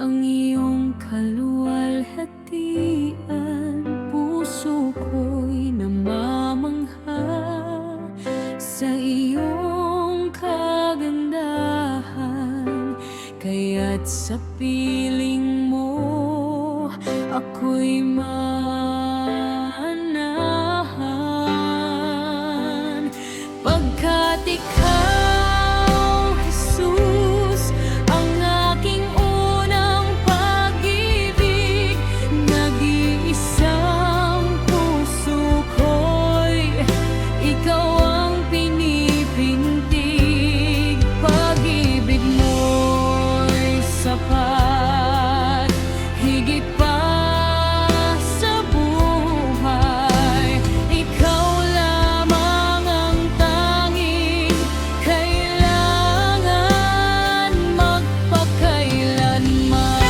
ang iyong kaluwalhatian. Puso ko'y namamangha sa iyong kagandahan, kaya't sa piling mo ako'y maanahan. Pagkat ikaw, Jesus, ang aking unang pag-ibig, nag-iisang puso ko'y ikaw ang pinipintig. Pag-ibig mo'y sapat, higit pa sa buhay. Ikaw lamang ang tanging kailangan magpakailanman.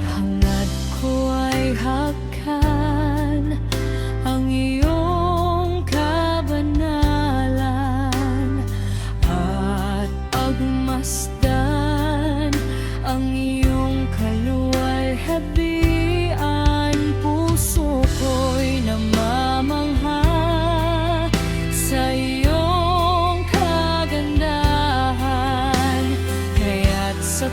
Hangad ko ay hakan ang iyong kabanalan at pagmasdan ang iyong kaluwalhatian. Puso ko'y namamangha sa iyong kagandahan, kaya't sa